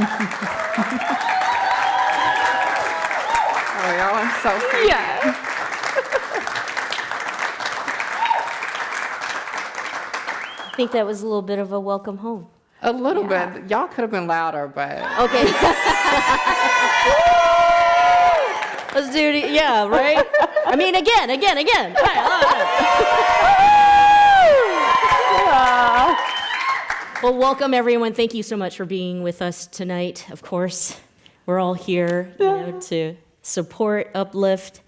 Oh, y'all are so sweet. Yeah. I think that was a little bit of a welcome home. A little bit. Y'all could have been louder, but Okay. Let's do it. Yeah, right? I mean, again. Well, welcome, everyone. Thank you so much for being with us tonight. Of course, we're all here to support, uplift,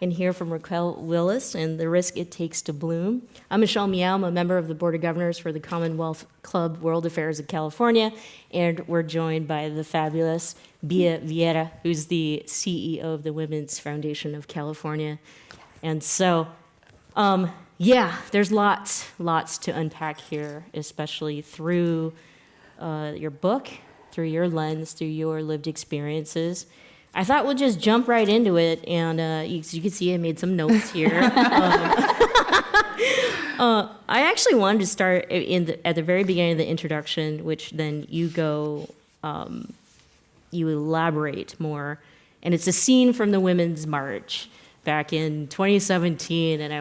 and hear from Raquel Willis and the risk it takes to bloom. I'm Michelle Meow. I'm a member of the Board of Governors for the Commonwealth Club World Affairs of California, and we're joined by the fabulous Bia Vieira, who's the CEO of the Women's Foundation of California. And so, there's lots to unpack here, especially through your book, through your lens, through your lived experiences. I thought we'll just jump right into it, and you can see I made some notes here. I actually wanted to start at the very beginning of the introduction, which then you go, you elaborate more, and it's a scene from the Women's March back in 2017, and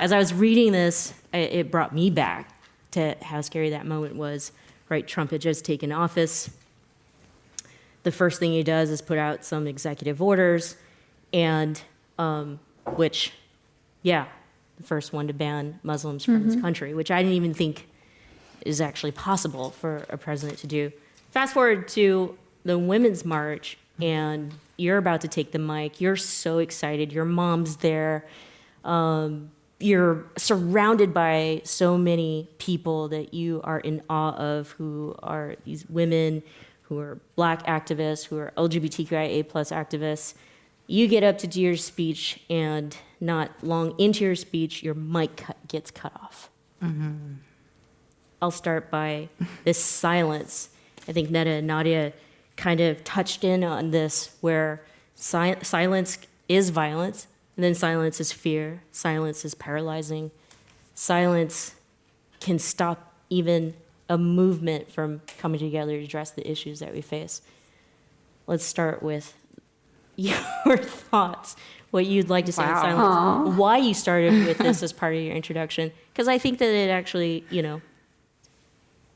as I was reading this, it brought me back to how scary that moment was. Right, Trump had just taken office. The first thing he does is put out some executive orders, and the first one to ban Muslims from his country, which I didn't even think is actually possible for a president to do. Fast forward to the Women's March, and you're about to take the mic. You're so excited. Your mom's there. You're surrounded by so many people that you are in awe of, who are these women, who are Black activists, who are LGBTQIA+ activists. You get up to do your speech, and not long into your speech, your mic gets cut off. Mm-hmm. I'll start by this silence. I think Netta and Nadia kind of touched in on this, where silence is violence, and then silence is fear. Silence is paralyzing. Silence can stop even a movement from coming together to address the issues that we face. Let's start with your thoughts, what you'd like to say in silence, why you started with this as part of your introduction, because I think that it actually,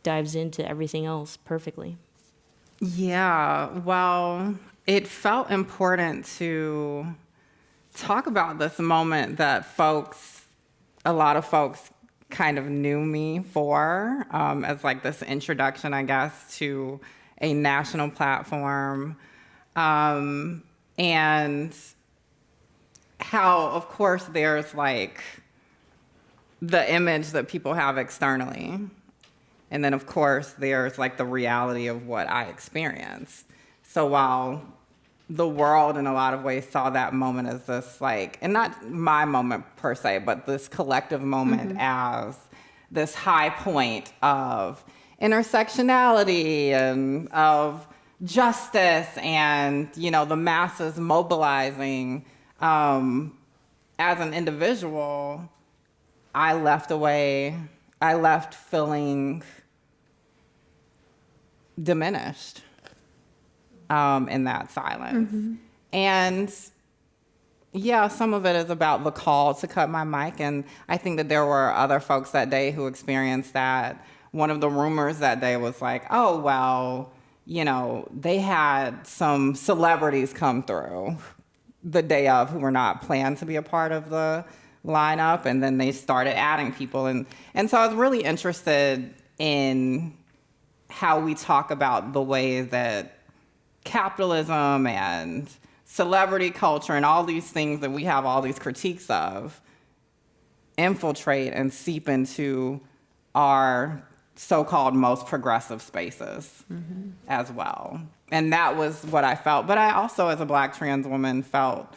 dives into everything else perfectly. yeah, well, it felt important to talk about this moment that a lot of folks kind of knew me for, as like this introduction, I guess, to a national platform, and how, of course, there's like the image that people have externally, and then of course there's like the reality of what I experienced. So while the world in a lot of ways saw that moment as this like, and not my moment per se, but this collective moment as this high point of intersectionality and of justice and, the masses mobilizing. As an individual, I left feeling diminished. In that silence. And some of it is about the call to cut my mic. And I think that there were other folks that day who experienced that. One of the rumors that day was like, oh, well, they had some celebrities come through the day of who were not planned to be a part of the lineup. And then they started adding people. And so I was really interested in how we talk about the way that capitalism and celebrity culture and all these things that we have all these critiques of infiltrate and seep into our so-called most progressive spaces as well. And that was what I felt. But I also, as a Black trans woman, felt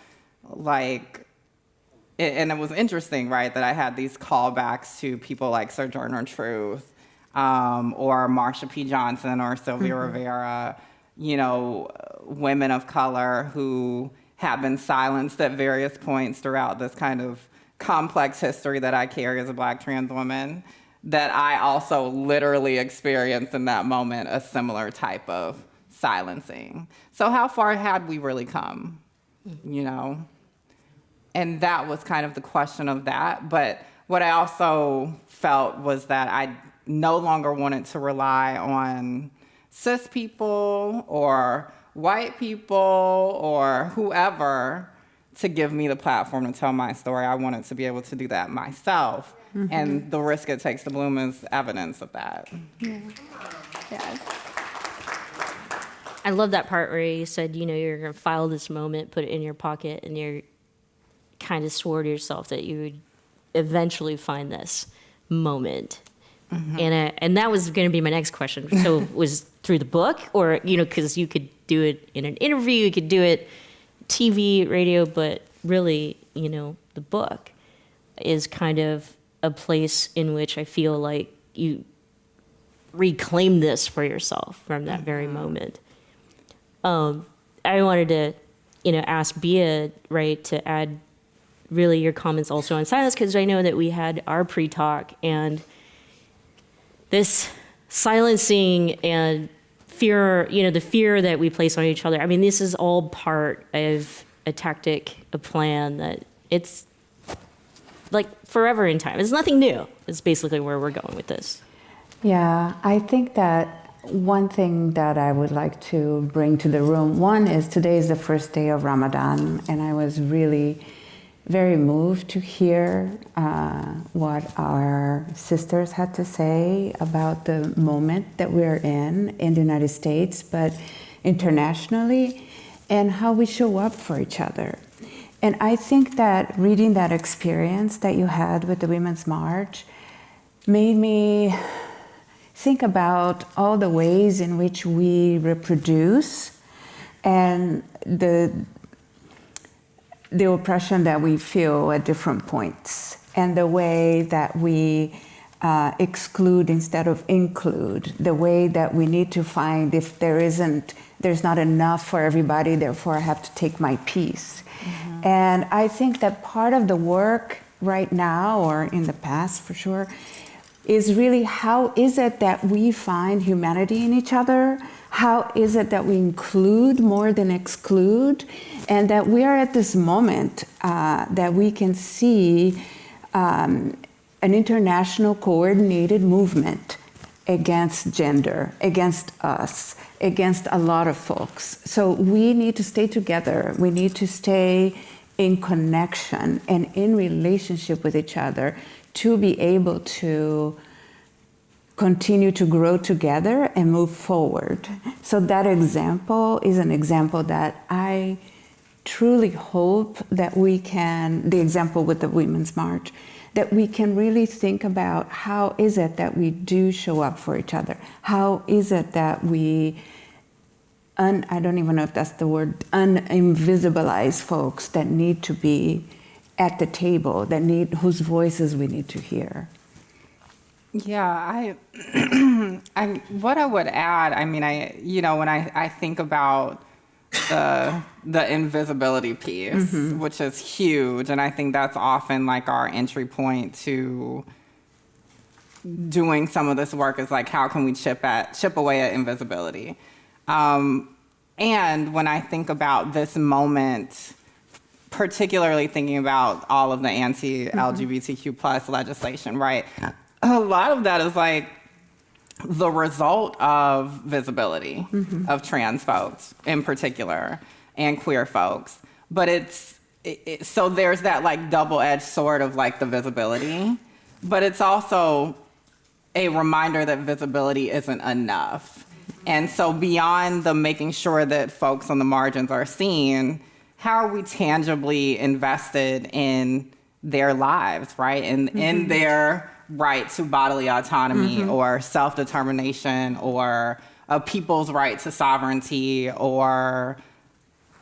like, and it was interesting, right, that I had these callbacks to people like Sojourner Truth, or Marsha P. Johnson or Sylvia Rivera, women of color who have been silenced at various points throughout this kind of complex history that I carry as a Black trans woman, that I also literally experienced in that moment a similar type of silencing. So how far had we really come, you know? And that was kind of the question of that. But what I also felt was that I no longer wanted to rely on cis people or white people or whoever to give me the platform to tell my story. I wanted to be able to do that myself. And the risk it takes to bloom is evidence of that. Yeah. Yes. I love that part where you said, you know, you're going to file this moment, put it in your pocket, and you're kind of swore to yourself that you would eventually find this moment. And that was going to be my next question. So was through the book, or, you know, because you could do it in an interview, you could do it TV, radio, but really, you know, the book is kind of a place in which I feel like you reclaim this for yourself from that very moment. I wanted to, you know, ask Bia, right, to add really your comments also on silence, because I know that we had our pre-talk, and this silencing and fear, you know, the fear that we place on each other. I mean, this is all part of a tactic, a plan that it's like forever in time. It's nothing new. It's basically where we're going with this. Yeah, I think that one thing that I would like to bring to the room, one is today is the first day of Ramadan, and I was really very moved to hear what our sisters had to say about the moment that we're in the United States, but internationally, and how we show up for each other. And I think that reading that experience that you had with the Women's March made me think about all the ways in which we reproduce and the oppression that we feel at different points, and the way that we exclude instead of include, the way that we need to find if there's not enough for everybody, therefore I have to take my piece. And I think that part of the work right now, or in the past for sure, is really how is it that we find humanity in each other? How is it that we include more than exclude? And that we are at this moment that we can see an international coordinated movement against gender, against us, against a lot of folks. So we need to stay together. We need to stay in connection and in relationship with each other to be able to continue to grow together and move forward. So that example is an example that I truly hope that we can, the example with the Women's March, that we can really think about how is it that we do show up for each other? How is it that we, I don't even know if that's the word, uninvisibilize folks that need to be at the table, whose voices we need to hear? Yeah, what I would add, I mean, when I think about the invisibility piece, which is huge, and I think that's often like our entry point to doing some of this work is like, how can we chip away at invisibility? And when I think about this moment, particularly thinking about all of the anti-LGBTQ plus legislation, right? A lot of that is like the result of visibility of trans folks in particular and queer folks. But so there's that like double-edged sword of like the visibility, but it's also a reminder that visibility isn't enough. And so beyond the making sure that folks on the margins are seen, how are we tangibly invested in their lives, right? And in their right to bodily autonomy or self-determination or a people's right to sovereignty or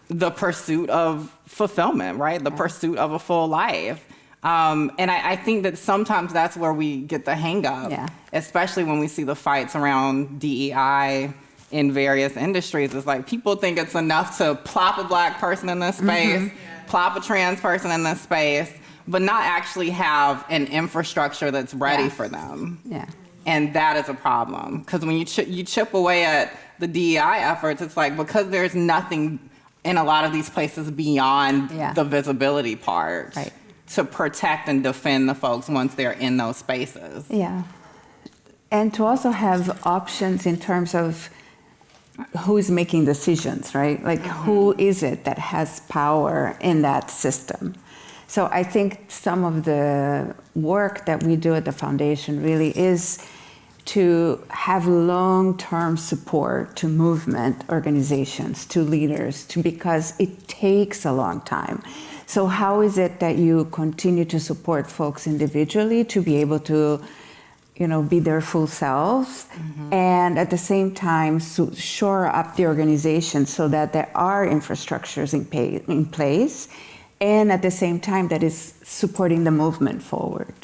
the pursuit of fulfillment, right? The pursuit of a full life. And I think that sometimes that's where we get the hang up, especially when we see the fights around DEI in various industries. It's like people think it's enough to plop a Black person in this space, plop a trans person in this space, but not actually have an infrastructure that's ready for them. Yeah. And that is a problem, because when you chip away at the DEI efforts, it's like, because there's nothing in a lot of these places beyond Yeah. the visibility part Right. to protect and defend the folks once they're in those spaces. Yeah. And to also have options in terms of who's making decisions, right? Like, who is it that has power in that system? So I think some of the work that we do at the foundation really is to have long-term support to movement organizations, to leaders, because it takes a long time. So how is it that you continue to support folks individually to be able to, be their full selves, and at the same time shore up the organization so that there are infrastructures in place, and at the same time that is supporting the movement forward.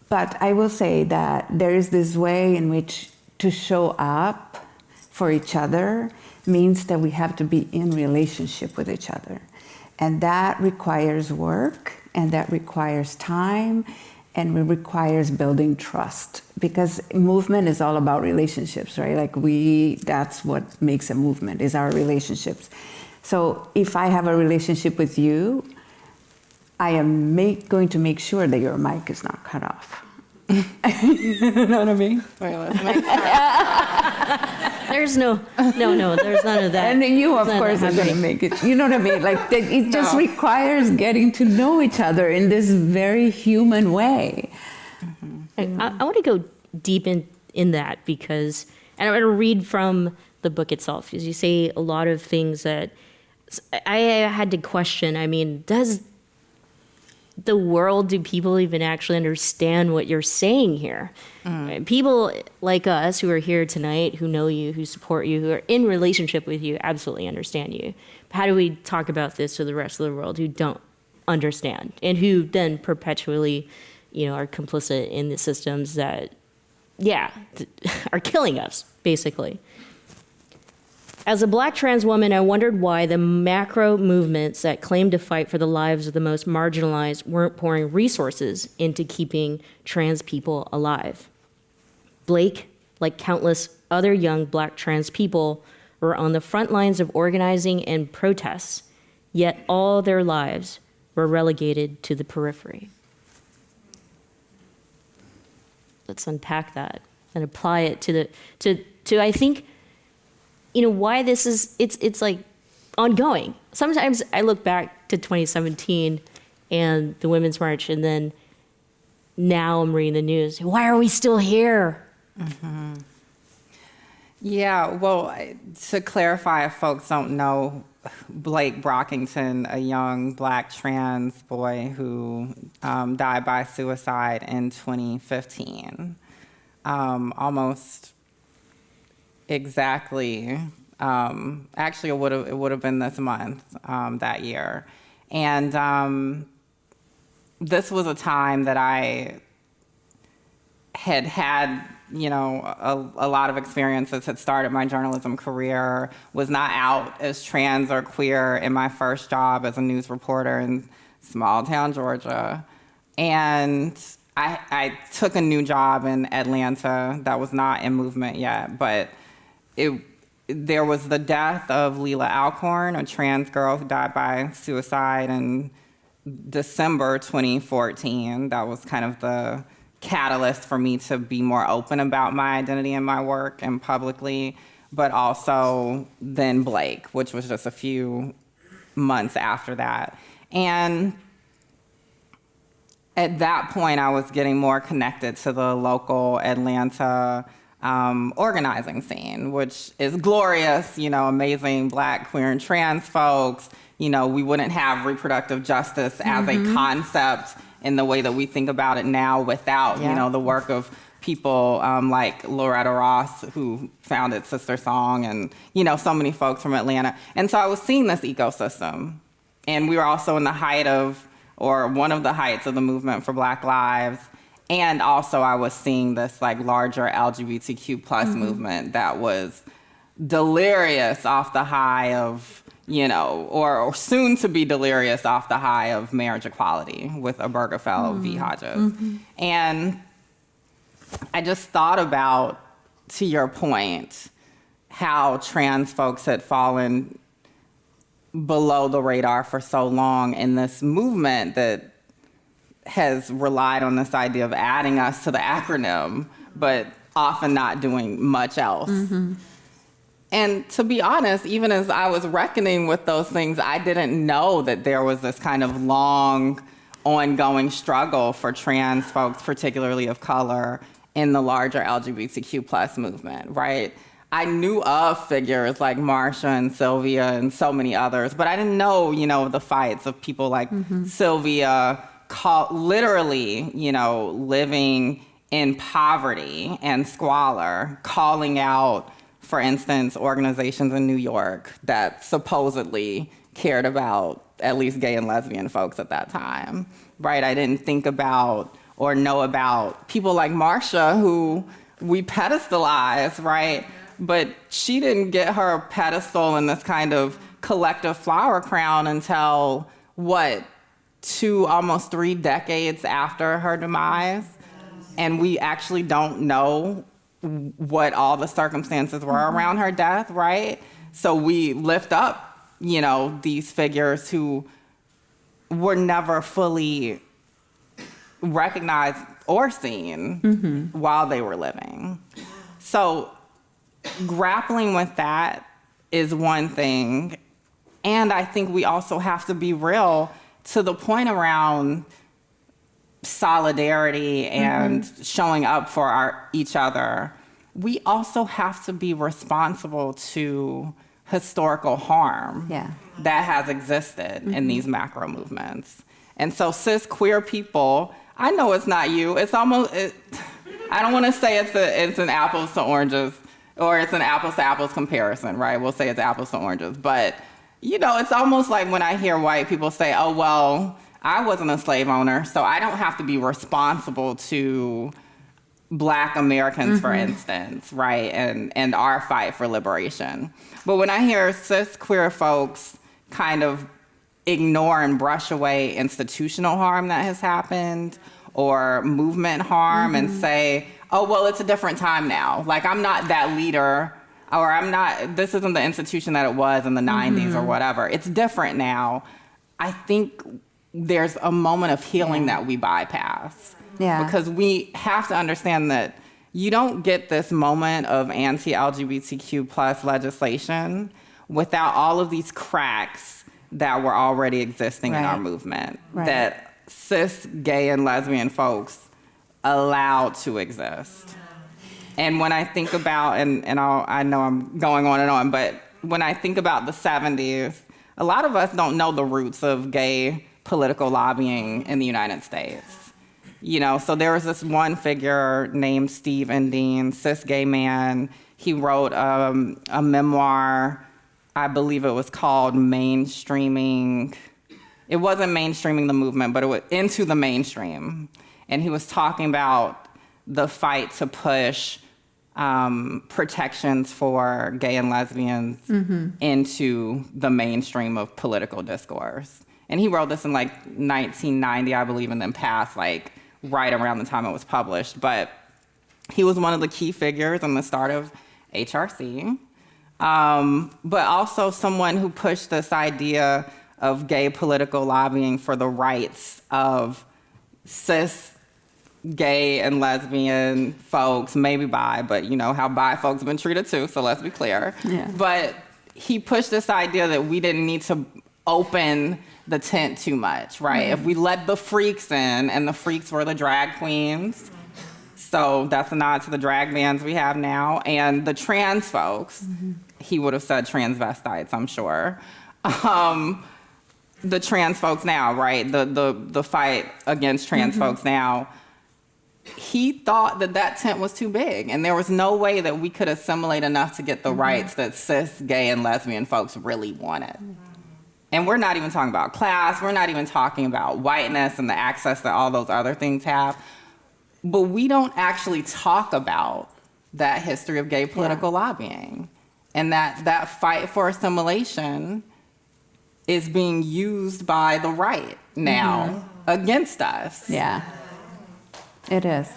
But I will say that there is this way in which to show up for each other means that we have to be in relationship with each other. And that requires work, and that requires time, and it requires building trust. Because movement is all about relationships, right? Like that's what makes a movement, is our relationships. So if I have a relationship with you, I am going to make sure that your mic is not cut off. You know what I mean? Wait, let's make There's no, there's none of that. And then you, of None course, are that going to make it. You know what I mean? Like, it just requires getting to know each other in this very human way. I want to go deep in that because, and I'm going to read from the book itself, because you say a lot of things that I had to question. I mean, do people even actually understand what you're saying here? People like us who are here tonight, who know you, who support you, who are in relationship with you, absolutely understand you. But how do we talk about this to the rest of the world who don't understand and who then perpetually, are complicit in the systems that, are killing us, basically? As a Black trans woman, I wondered why the macro movements that claim to fight for the lives of the most marginalized weren't pouring resources into keeping trans people alive. Blake, like countless other young Black trans people, were on the front lines of organizing and protests, yet all their lives were relegated to the periphery. Let's unpack that and apply it to I think, why this is, it's like ongoing. Sometimes I look back to 2017 and the Women's March, and then now I'm reading the news. Why are we still here? Mm-hmm. Yeah, well, to clarify, if folks don't know, Blake Brockington, a young Black trans boy who died by suicide in 2015, almost exactly. Actually, it would have been this month, that year, and this was a time that I had a lot of experiences, had started my journalism career, was not out as trans or queer in my first job as a news reporter in small town Georgia, and I took a new job in Atlanta that was not in movement yet, but there was the death of Leela Alcorn, a trans girl who died by suicide in December 2014. That was kind of the catalyst for me to be more open about my identity and my work and publicly, but also then Blake, which was just a few months after that. And at that point, I was getting more connected to the local Atlanta organizing scene, which is glorious, amazing Black, queer, and trans folks. We wouldn't have reproductive justice as a concept in the way that we think about it now without, the work of people like Loretta Ross, who founded Sister Song, and, so many folks from Atlanta. And so I was seeing this ecosystem. And we were also in the height of, or one of the heights of the movement for Black Lives. And also I was seeing this larger LGBTQ plus movement that was delirious off the high of, or soon to be delirious off the high of marriage equality with Obergefell v. Hodges. And I just thought about, to your point, how trans folks had fallen below the radar for so long in this movement that has relied on this idea of adding us to the acronym, but often not doing much else. And to be honest, even as I was reckoning with those things, I didn't know that there was this kind of long, ongoing struggle for trans folks, particularly of color, in the larger LGBTQ plus movement, right? I knew of figures like Marsha and Sylvia and so many others, but I didn't know, the fights of people like Sylvia, literally, living in poverty and squalor, calling out, for instance, organizations in New York that supposedly cared about at least gay and lesbian folks at that time, right? I didn't think about or know about people like Marsha, who we pedestalize, right? But she didn't get her pedestal in this kind of collective flower crown until, 2, almost 3 decades after her demise. And we actually don't know what all the circumstances were around her death, right? So we lift up, these figures who were never fully recognized or seen while they were living. So grappling with that is one thing. And I think we also have to be real to the point around solidarity and showing up for each other. We also have to be responsible to historical harm that has existed in these macro movements. And so cis queer people, I know it's not you. It's almost, I don't want to say it's an apples to oranges or it's an apples to apples comparison, right? We'll say it's apples to oranges. But, it's almost like when I hear white people say, oh, well, I wasn't a slave owner, so I don't have to be responsible to Black Americans, for instance, right? And our fight for liberation. But when I hear cis queer folks kind of ignore and brush away institutional harm that has happened or movement harm and say, oh, well, it's a different time now. Like, I'm not that leader, or this isn't the institution that it was in the 90s or whatever. It's different now. I think there's a moment of healing that we bypass. Yeah. Because we have to understand that you don't get this moment of anti-LGBTQ plus legislation without all of these cracks that were already existing in our movement, that cis, gay, and lesbian folks allowed to exist. And when I think about, I know I'm going on and on, but when I think about the 70s, a lot of us don't know the roots of gay political lobbying in the United States. So there was this one figure named Steve Endine, cis gay man. He wrote a memoir, I believe it was called Mainstreaming. It wasn't mainstreaming the movement, but it was Into the Mainstream. And he was talking about the fight to push protections for gay and lesbians into the mainstream of political discourse. And he wrote this in 1990, I believe, and then passed right around the time it was published. But he was one of the key figures in the start of HRC, but also someone who pushed this idea of gay political lobbying for the rights of cis gay and lesbian folks, maybe bi, but how bi folks have been treated too, so let's be clear. Yeah. But he pushed this idea that we didn't need to open the tent too much, right? If we let the freaks in, and the freaks were the drag queens, so that's a nod to the drag bands we have now, and the trans folks, he would have said transvestites, I'm sure. The trans folks now, right? The fight against trans folks now. He thought that tent was too big, and there was no way that we could assimilate enough to get the rights that cis, gay, and lesbian folks really wanted. And we're not even talking about class. We're not even talking about whiteness and the access that all those other things have. But we don't actually talk about that history of gay political lobbying. And that fight for assimilation is being used by the right now against us. Yeah, it is.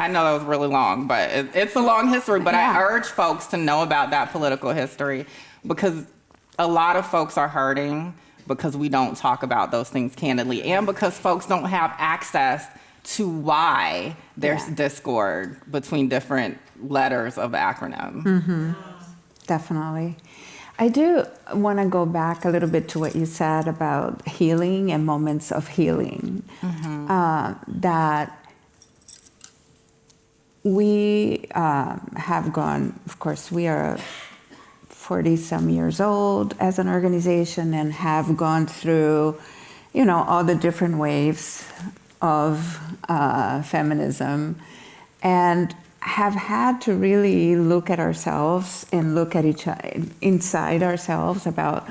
I know that was really long, but it's a long history. But Yeah. I urge folks to know about that political history because a lot of folks are hurting because we don't talk about those things candidly and because folks don't have access to why there's Yeah. discord between different letters of the acronym. Definitely. I do want to go back a little bit to what you said about healing and moments of healing. That we have gone, of course, we are 40 some years old as an organization and have gone through, all the different waves of feminism and have had to really look at ourselves and look at each other inside ourselves about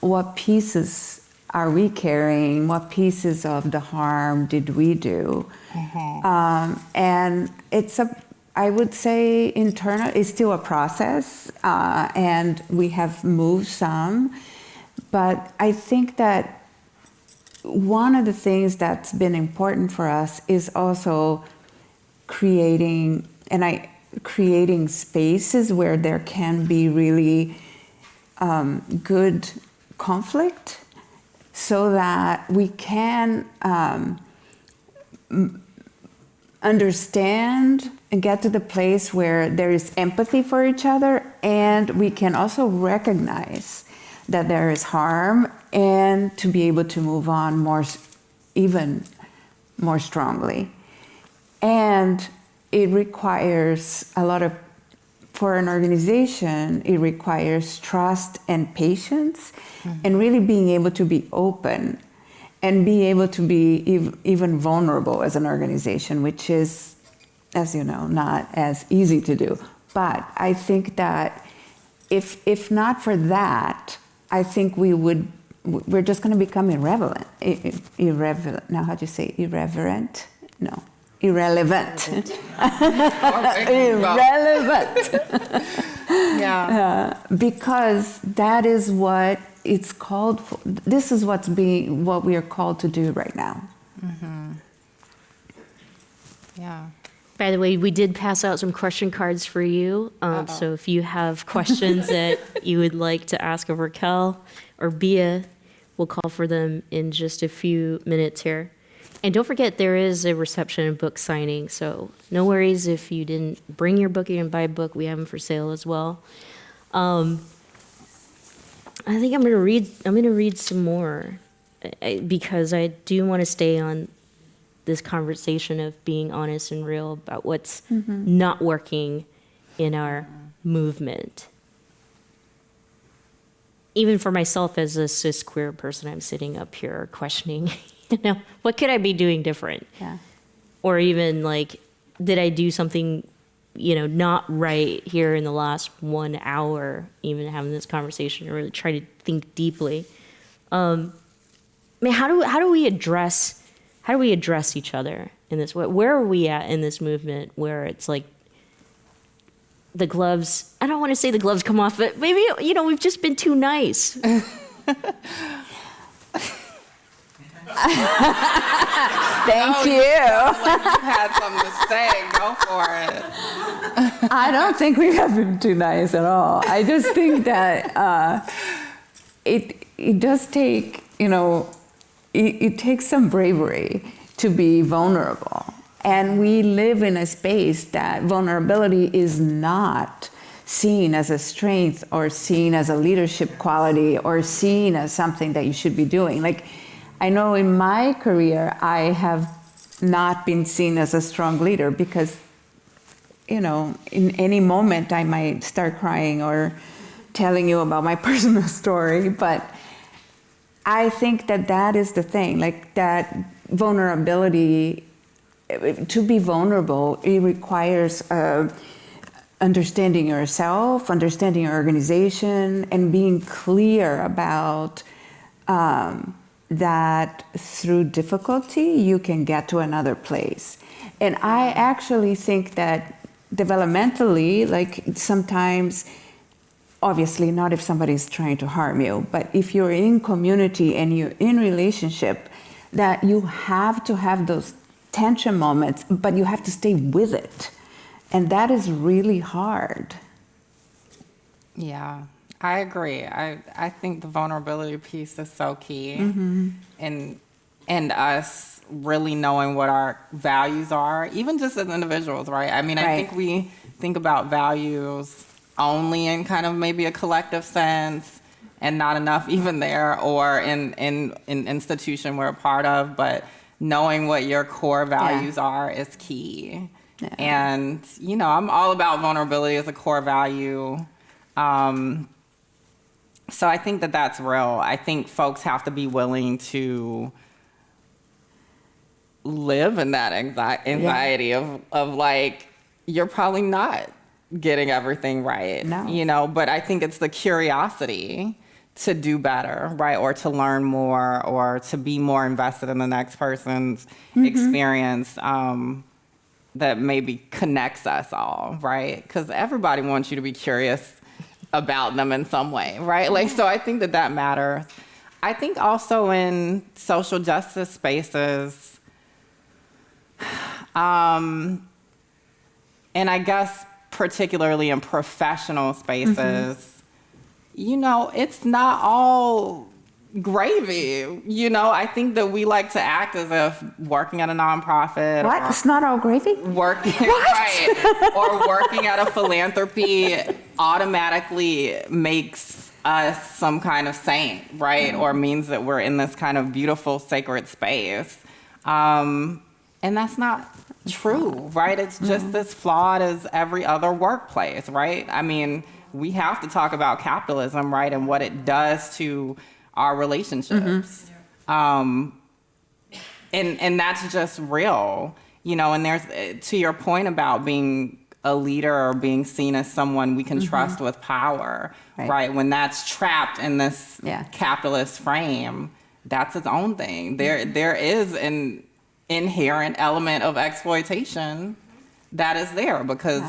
what pieces are we carrying, what pieces of the harm did we do. And I would say it's still a process, and we have moved some, but I think that one of the things that's been important for us is also creating spaces where there can be really good conflict so that we can understand and get to the place where there is empathy for each other, and we can also recognize that there is harm and to be able to move on even more strongly. And it requires for an organization, it requires trust and patience, and really being able to be open and be able to be even vulnerable as an organization, which is, as you know, not as easy to do. But I think that if not for that, I think we're just going to become irrelevant. Now, how do you say irreverent? No. Irrelevant. Irrelevant. Yeah. Because that is what it's called for. This is what we are called to do right now. Yeah. By the way, we did pass out some question cards for you. So if you have questions that you would like to ask of Raquel or Bia, we'll call for them in just a few minutes here. And don't forget, there is a reception and book signing. So no worries if you didn't bring your book, you didn't buy a book. We have them for sale as well. I think I'm going to read some more because I do want to stay on this conversation of being honest and real about what's not working in our movement. Even for myself as a cis queer person, I'm sitting up here questioning, what could I be doing different? Yeah. Or even did I do something, not right here in the last 1 hour, even having this conversation, or really try to think deeply. How do we address each other in this way? Where are we at in this movement where it's like the gloves, I don't want to say the gloves come off, but maybe, we've just been too nice. Thank you. Like you had something to say. Go for it. I don't think we have been too nice at all. I just think that it does take, it takes some bravery to be vulnerable. And we live in a space that vulnerability is not seen as a strength or seen as a leadership quality or seen as something that you should be doing. I know in my career, I have not been seen as a strong leader because, in any moment I might start crying or telling you about my personal story. But I think that is the thing, that vulnerability, to be vulnerable, it requires understanding yourself, understanding your organization, and being clear about that through difficulty, you can get to another place. And I actually think that developmentally, sometimes, obviously not if somebody's trying to harm you, but if you're in community and you're in relationship, that you have to have those tension moments, but you have to stay with it. And that is really hard. Yeah, I agree. I think the vulnerability piece is so key, and us really knowing what our values are, even just as individuals, right? I mean, I Right. think we think about values only in kind of maybe a collective sense, and not enough even there, or in institution we're a part of. But knowing what your core values are is key. Yeah. And I'm all about vulnerability as a core value. So I think that that's real. I think folks have to be willing to live in that anxiety of like, you're probably not getting everything right. No. But I think it's the curiosity to do better, right? Or to learn more, or to be more invested in the next person's experience, that maybe connects us all, right? Because everybody wants you to be curious about them in some way, right? Like, so I think that matters. I think also in social justice spaces, and I guess particularly in professional spaces, it's not all gravy. I think that we like to act as if working at a nonprofit, What? It's not all gravy? working right, or working at a philanthropy automatically makes us some kind of saint, right? Or means that we're in this kind of beautiful sacred space, and that's not true, right? It's just as flawed as every other workplace, right? I mean, we have to talk about capitalism, right, and what it does to our relationships. And that's just real, and there's, to your point about being a leader or being seen as someone we can trust with power, right? When that's trapped in this capitalist frame, that's its own thing. There is an inherent element of exploitation that is there, because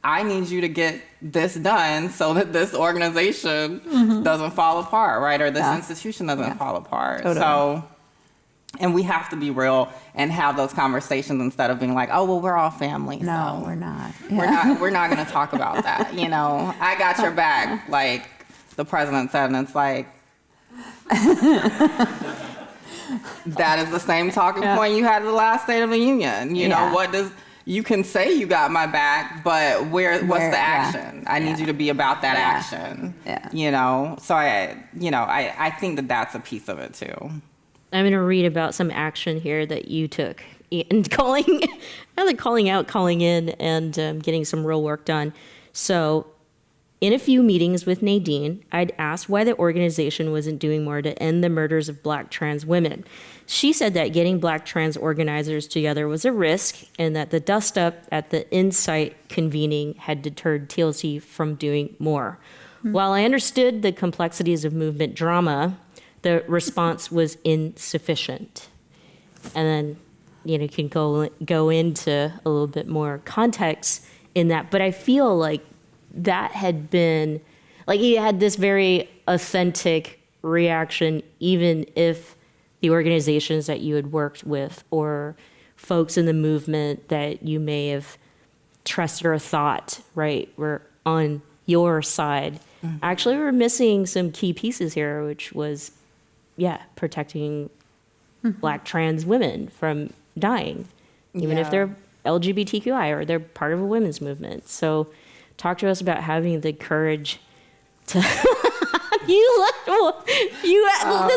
I need you to get this done so that this organization doesn't fall apart, right? Or this institution doesn't fall apart. Totally. So, and we have to be real and have those conversations instead of being like, oh, well, we're all family. No, so we're not. We're not going to talk about that. I got your back, like the president said, and it's like, that is the same talking point you had at the last State of the Union. What does, you can say you got my back, but what's the action? I need you to be about that action. So I think that that's a piece of it too. I'm going to read about some action here that you took and calling out, calling in, and getting some real work done. So in a few meetings with Nadine, I'd asked why the organization wasn't doing more to end the murders of Black trans women. She said that getting Black trans organizers together was a risk, and that the dust-up at the Insight convening had deterred TLC from doing more. While I understood the complexities of movement drama, the response was insufficient. And then, you can go into a little bit more context in that. But I feel like that had been, like, you had this very authentic reaction, even if the organizations that you had worked with or folks in the movement that you may have trusted or thought, right, were on your side. Actually, we're missing some key pieces here, which was, protecting Black trans women from dying, even if they're LGBTQI or they're part of a women's movement. So talk to us about having the courage to... this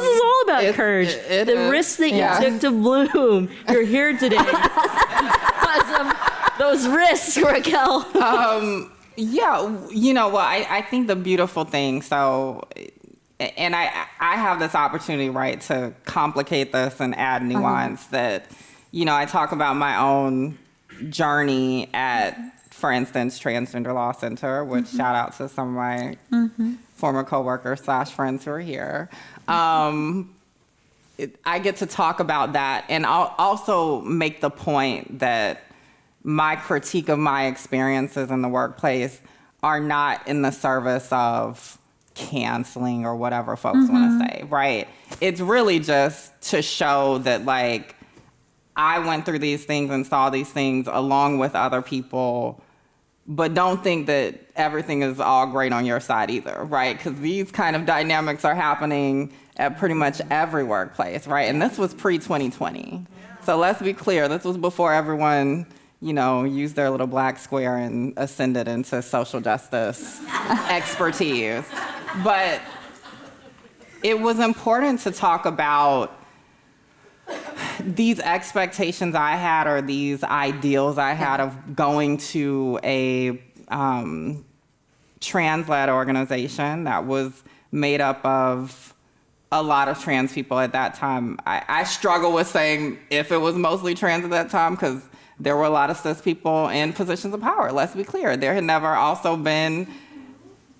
is all about courage. The risk that you took to bloom. You're here today because of those risks, Raquel. I think the beautiful thing, and I have this opportunity, right, to complicate this and add nuance that, I talk about my own journey at, for instance, Transgender Law Center, which shout out to some of my former coworkers / friends who are here. I get to talk about that, and I'll also make the point that my critique of my experiences in the workplace are not in the service of canceling or whatever folks want to say, right? It's really just to show that, like, I went through these things and saw these things along with other people, but don't think that everything is all great on your side either, right? Because these kind of dynamics are happening at pretty much every workplace, right? And this was pre-2020. So let's be clear, this was before everyone, used their little black square and ascended into social justice expertise. But it was important to talk about these expectations I had, or these ideals I had of going to a trans-led organization that was made up of a lot of trans people at that time. I struggle with saying if it was mostly trans at that time, because there were a lot of cis people in positions of power. Let's be clear. There had never also been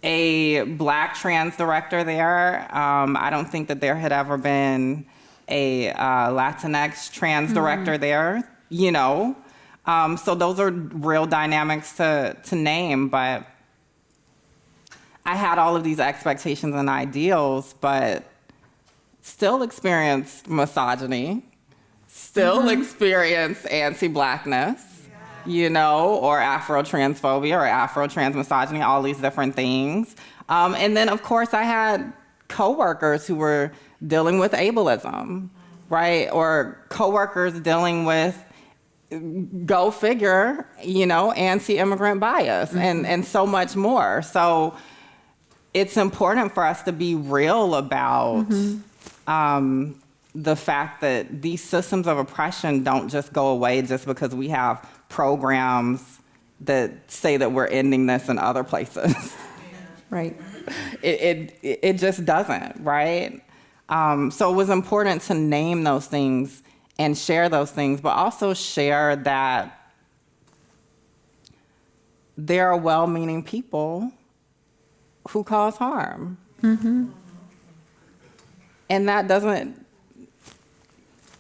a black trans director there. I don't think that there had ever been a Latinx trans director there, So those are real dynamics to name, but I had all of these expectations and ideals, but still experienced misogyny, still experienced anti-blackness, or Afro-transphobia or Afro-trans misogyny, all these different things. And then, of course, I had coworkers who were dealing with ableism, right? Or coworkers dealing with, go figure, anti-immigrant bias and so much more. So it's important for us to be real about the fact that these systems of oppression don't just go away just because we have programs that say that we're ending this in other places. Right. It just doesn't, right? So it was important to name those things and share those things, but also share that there are well-meaning people who cause harm. And that doesn't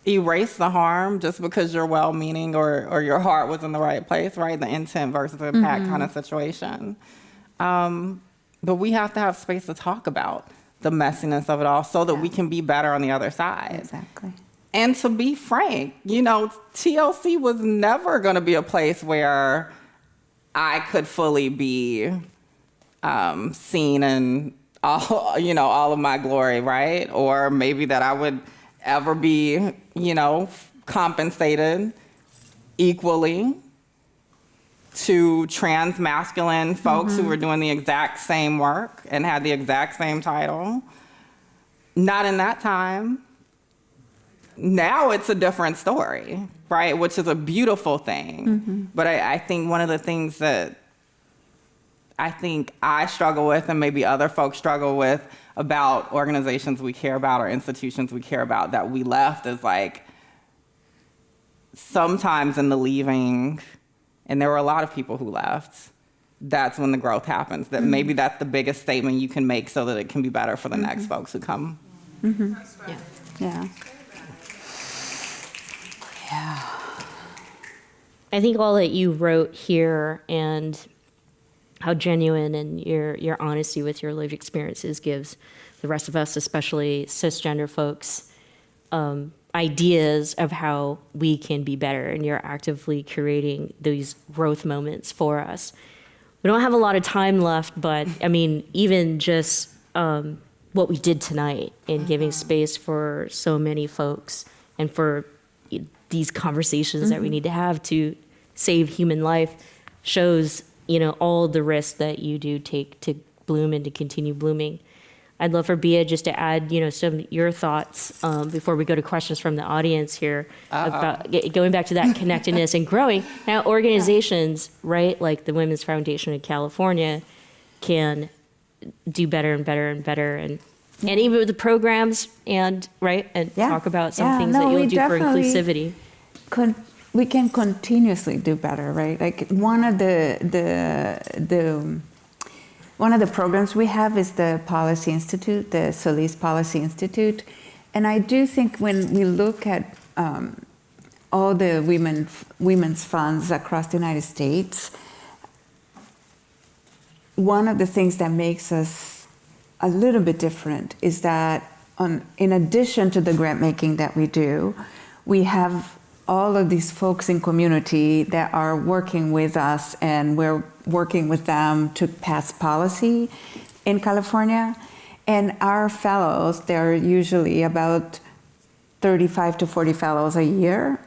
erase the harm just because you're well-meaning or your heart was in the right place, right? The intent versus impact kind of situation. But we have to have space to talk about the messiness of it all so that we can be better on the other side. Exactly. And to be frank, TLC was never going to be a place where I could fully be seen in all of my glory, right? Or maybe that I would ever be, compensated equally to trans masculine folks who were doing the exact same work and had the exact same title. Not in that time. Now it's a different story, right? Which is a beautiful thing. But I think one of the things that I think I struggle with, and maybe other folks struggle with, about organizations we care about or institutions we care about that we left, is like sometimes in the leaving, and there were a lot of people who left, that's when the growth happens. That maybe that's the biggest statement you can make so that it can be better for the next folks who come. Yeah. I think all that you wrote here and how genuine and your honesty with your lived experiences gives the rest of us, especially cisgender folks, ideas of how we can be better, and you're actively creating these growth moments for us. We don't have a lot of time left, but I mean, even just what we did tonight in giving space for so many folks and for these conversations that we need to have to save human life shows, all the risks that you do take to bloom and to continue blooming. I'd love for Bia just to add, some of your thoughts before we go to questions from the audience here about going back to that connectedness and growing. Now, organizations, right, like the Women's Foundation of California, can do better and better and better, and even with the programs and talk about some things that you'll do for inclusivity. We can continuously do better, right? Like one of the programs we have is the Policy Institute, the Solis Policy Institute. And I do think when we look at all the women's funds across the United States, one of the things that makes us a little bit different is that in addition to the grant making that we do, we have all of these folks in community that are working with us, and we're working with them to pass policy in California. And our fellows, there are usually about 35 to 40 fellows a year.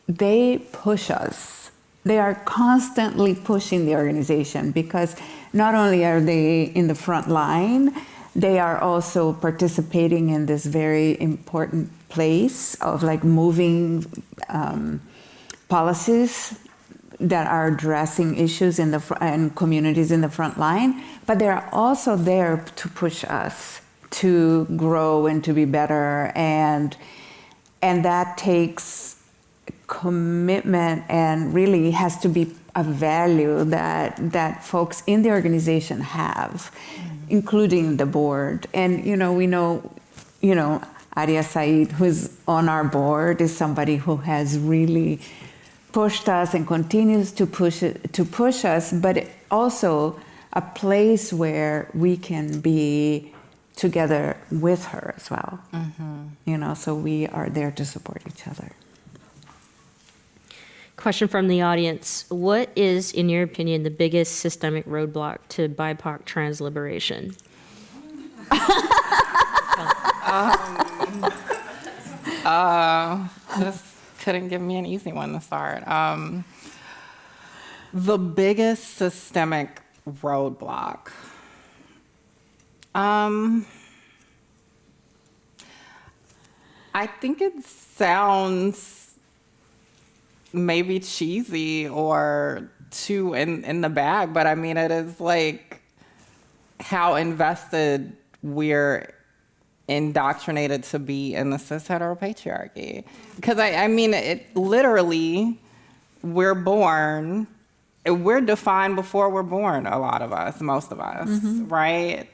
They push us. They are constantly pushing the organization, because not only are they in the front line, they are also participating in this very important place of like moving policies that are addressing issues in the and communities in the front line, but they're also there to push us to grow and to be better, and that takes commitment, and really has to be a value that folks in the organization have, including the board. And we know, Arya Said, who's on our board, is somebody who has really pushed us and continues to push us, but also a place where we can be together with her as well. So we are there to support each other. Question from the audience. What is, in your opinion, the biggest systemic roadblock to BIPOC trans liberation? Just couldn't give me an easy one to start. The biggest systemic roadblock. I think it sounds maybe cheesy or too in the bag, but I mean, it is like how invested we're indoctrinated to be in the cis heteropatriarchy. Because I mean, it literally, we're defined before we're born, a lot of us, most of us, right?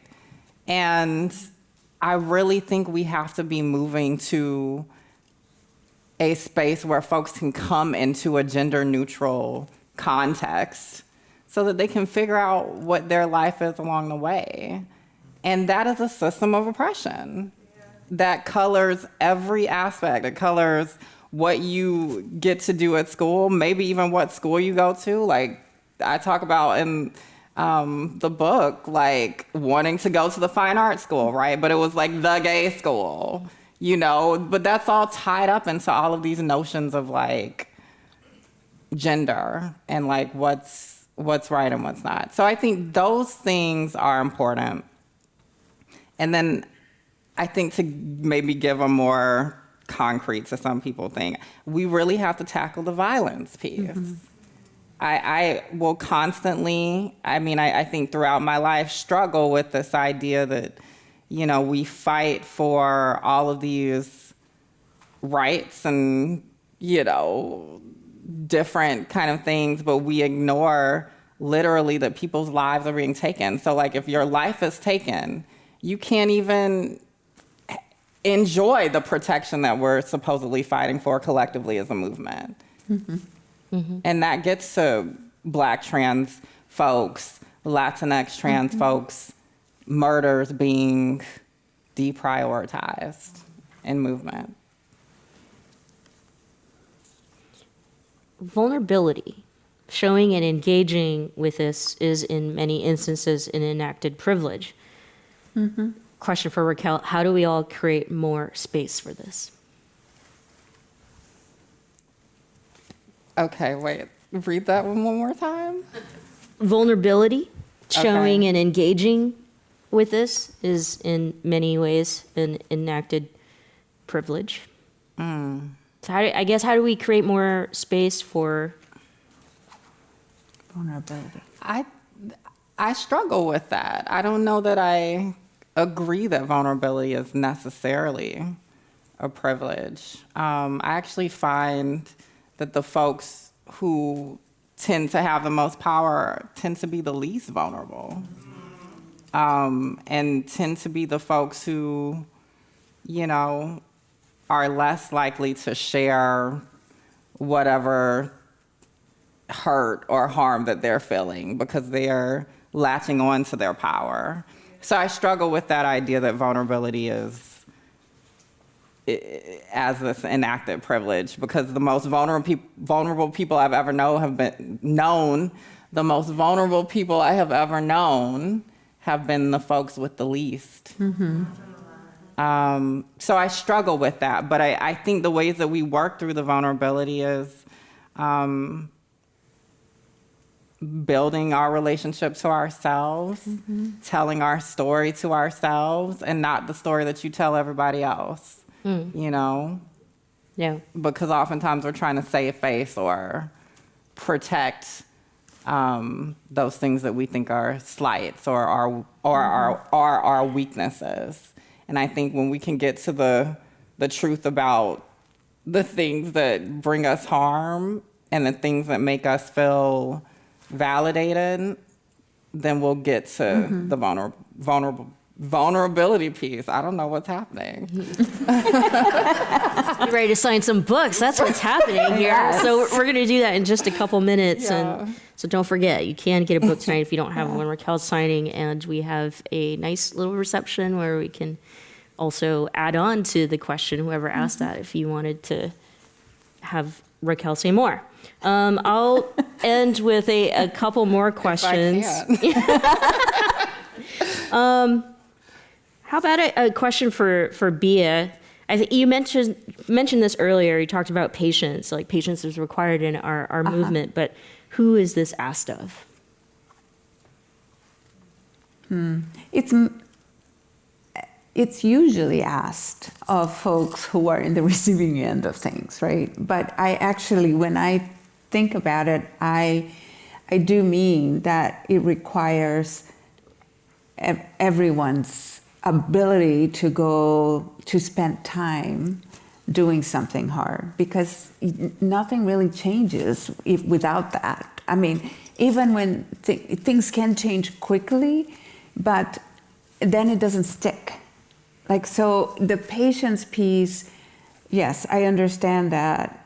And I really think we have to be moving to a space where folks can come into a gender neutral context so that they can figure out what their life is along the way. And that is a system of oppression that colors every aspect. It colors what you get to do at school, maybe even what school you go to. Like I talk about in the book, like wanting to go to the fine arts school, right? But it was like the gay school. But that's all tied up into all of these notions of like gender and like what's right and what's not. So I think those things are important. And then I think to maybe give a more concrete, to some people think, we really have to tackle the violence piece. I will constantly, I think throughout my life, struggle with this idea that we fight for all of these rights and, different kind of things, but we ignore literally that people's lives are being taken. So like if your life is taken, you can't even enjoy the protection that we're supposedly fighting for collectively as a movement. And that gets to Black trans folks, Latinx trans folks, murders being deprioritized in movement. Vulnerability, showing and engaging with this is in many instances an enacted privilege. Question for Raquel, how do we all create more space for this? Okay, wait, read that one more time. Vulnerability, showing Okay. and engaging with this is in many ways an enacted privilege. So how do we create more space for Vulnerability. I struggle with that. I don't know that I agree that vulnerability is necessarily a privilege. I actually find that the folks who tend to have the most power tend to be the least vulnerable, and tend to be the folks who, are less likely to share whatever hurt or harm that they're feeling because they're latching on to their power. So I struggle with that idea that vulnerability is as this enacted privilege, because the most vulnerable people I've ever the most vulnerable people I have ever known have been the folks with the least. So I struggle with that, but I think the ways that we work through the vulnerability is building our relationship to ourselves, telling our story to ourselves, and not the story that you tell everybody else. You know? Yeah. Because oftentimes we're trying to save face or protect those things that we think are slights or our weaknesses. And I think when we can get to the truth about the things that bring us harm and the things that make us feel validated, then we'll get to the vulnerability piece. I don't know what's happening. You're ready to sign some books. That's what's happening here. Yes. So we're going to do that in just a couple minutes. Yeah. And so don't forget, you can get a book tonight if you don't have one. Raquel's signing, and we have a nice little reception where we can also add on to the question, whoever asked that, if you wanted to have Raquel say more. I'll end with a couple more questions. How about a question for Bia? I think you mentioned this earlier. You talked about patience, like patience is required in our movement, but who is this asked of? It's usually asked of folks who are in the receiving end of things, right? But I actually, when I think about it, I do mean that it requires everyone's ability to spend time doing something hard, because nothing really changes without that. I mean, even when things can change quickly, but then it doesn't stick. Like, so the patience piece, yes, I understand that.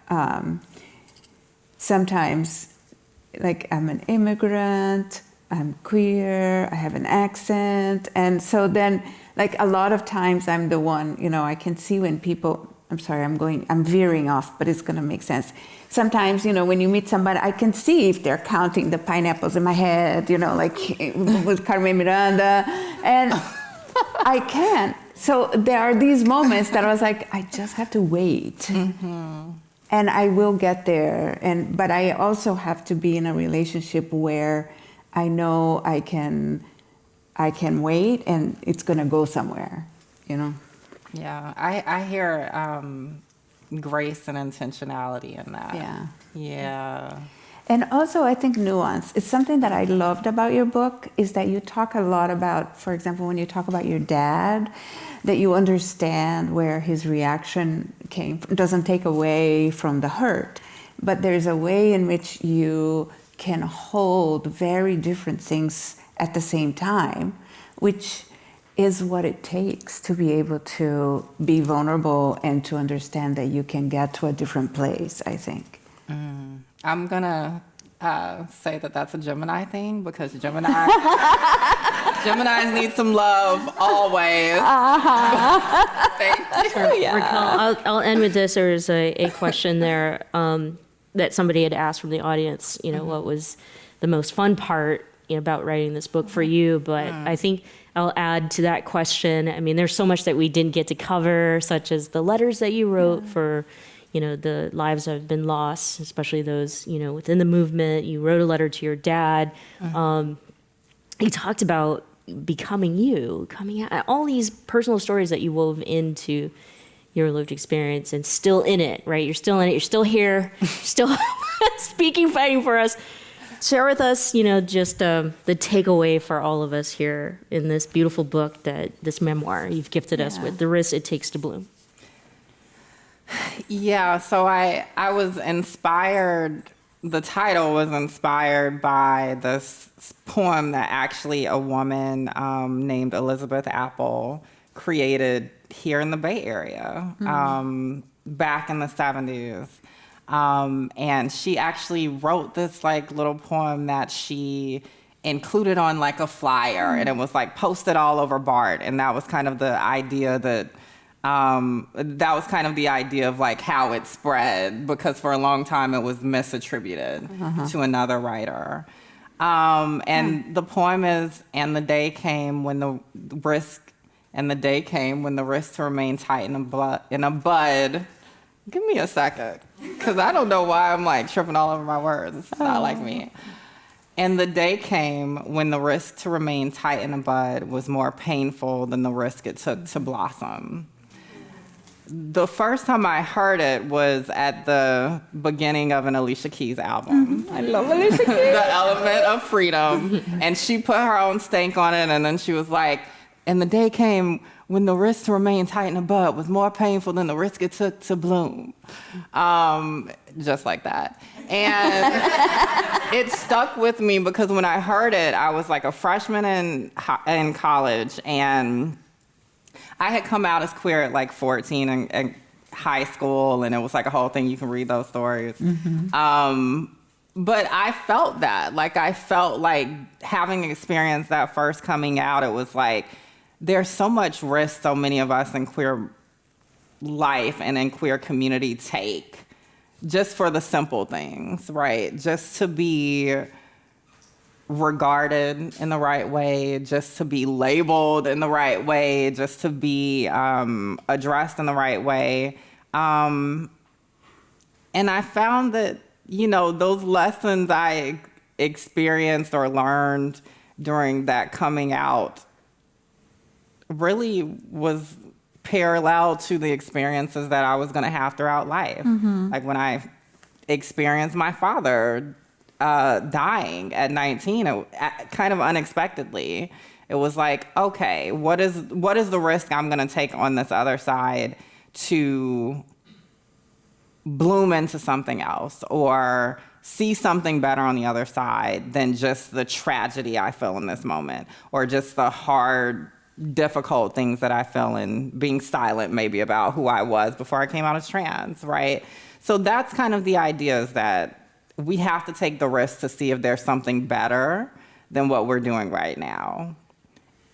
Sometimes, like, I'm an immigrant, I'm queer, I have an accent, and so then, like, a lot of times I'm the one, I can see when people, I'm sorry, I'm veering off, but it's gonna make sense. Sometimes, when you meet somebody, I can see if they're counting the pineapples in my head, like with Carmen Miranda, and I can't. So there are these moments that I was like, I just have to wait. And I will get there. But I also have to be in a relationship where I know I can wait and it's gonna go somewhere, Yeah, I hear grace and intentionality in that. Yeah. And also, I think nuance. It's something that I loved about your book, is that you talk a lot about, for example, when you talk about your dad, that you understand where his reaction came from. It doesn't take away from the hurt, but there's a way in which you can hold very different things at the same time, which is what it takes to be able to be vulnerable and to understand that you can get to a different place, I think. I'm gonna say that that's a Gemini thing, because Geminis need some love always. Thank you. Yeah. Raquel, I'll end with this. There was a question there that somebody had asked from the audience, what was the most fun part about writing this book for you? But I think I'll add to that question. I mean, there's so much that we didn't get to cover, such as the letters that you wrote for the lives that have been lost, especially those, within the movement. You wrote a letter to your dad. You talked about becoming you, coming out, all these personal stories that you wove into your lived experience, and still in it, right? You're still in it. You're still here, still speaking, fighting for us. Share with us, just the takeaway for all of us here in this beautiful book, this memoir you've gifted us with, The Risk It Takes to Bloom. Yeah, so I was inspired, the title was inspired by this poem that actually a woman named Elizabeth Apple created here in the Bay Area back in the 70s. And she actually wrote this little poem that she included on a flyer, and it was posted all over BART. And that was kind of the idea that That was kind of the idea of like how it spread, because for a long time it was misattributed to another writer. And the poem is, and the day came when the risk to remain tight in a bud. Give me a second, because I don't know why I'm like tripping all over my words. It's not like me. And the day came when the risk to remain tight in a bud was more painful than the risk it took to blossom. The first time I heard it was at the beginning of an Alicia Keys album. I love Alicia Keys. The Element of Freedom. And she put her own stank on it, and then she was like, and the day came when the risk to remain tight in a bud was more painful than the risk it took to bloom. Just like that. And it stuck with me because when I heard it, I was like a freshman in college, and I had come out as queer at like 14 in high school, and it was like a whole thing. You can read those stories. But I felt that. Like, I felt like having experienced that first coming out, it was like, there's so much risk so many of us in queer life and in queer community take just for the simple things, right? Just to be regarded in the right way, just to be labeled in the right way, just to be addressed in the right way. And I found that, you know, those lessons I experienced or learned during that coming out really was parallel to the experiences that I was going to have throughout life. Like when I experienced my father dying at 19, kind of unexpectedly. It was like, okay, what is the risk I'm going to take on this other side to bloom into something else or see something better on the other side than just the tragedy I feel in this moment, or just the hard, difficult things that I feel in being silent maybe about who I was before I came out as trans, right? So that's kind of the idea, is that we have to take the risk to see if there's something better than what we're doing right now.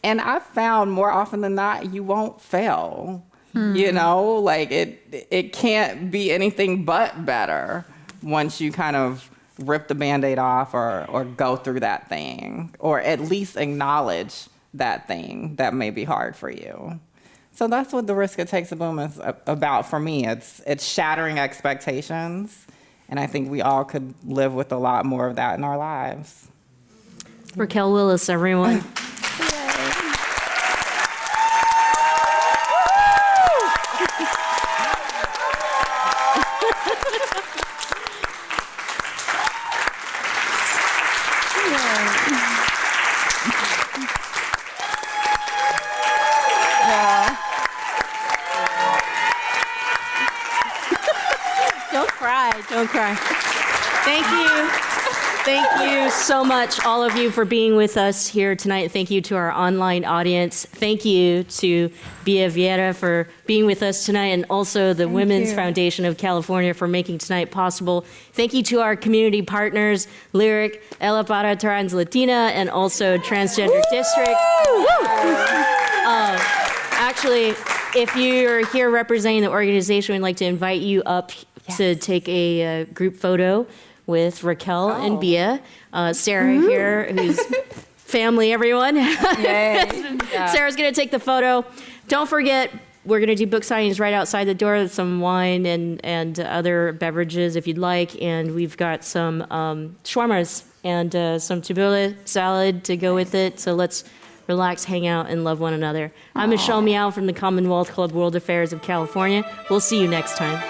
And I've found more often than not, you won't fail. You know, like it can't be anything but better once you kind of rip the Band-Aid off or go through that thing, or at least acknowledge that thing that may be hard for you. So that's what The Risk It Takes to Bloom is about for me. It's shattering expectations, and I think we all could live with a lot more of that in our lives. Raquel Willis, everyone. Don't cry. Thank you. Thank you so much, all of you, for being with us here tonight. Thank you to our online audience. Thank you to Bia Vieira for being with us tonight, and also the Women's Foundation of California for making tonight possible. Thank you to our community partners, Lyric, Ella Para Trans Latina, and also Transgender District. Actually, if you're here representing the organization, we'd like to invite you up to take a group photo with Raquel and Bia. Sarah here, who's family, everyone. Sarah's going to take the photo. Don't forget, we're going to do book signings right outside the door with some wine and other beverages if you'd like. And we've got some shawarmas and some tabbouleh salad to go with it. So let's relax, hang out, and love one another. I'm Michelle Meow from the Commonwealth Club World Affairs of California. We'll see you next time.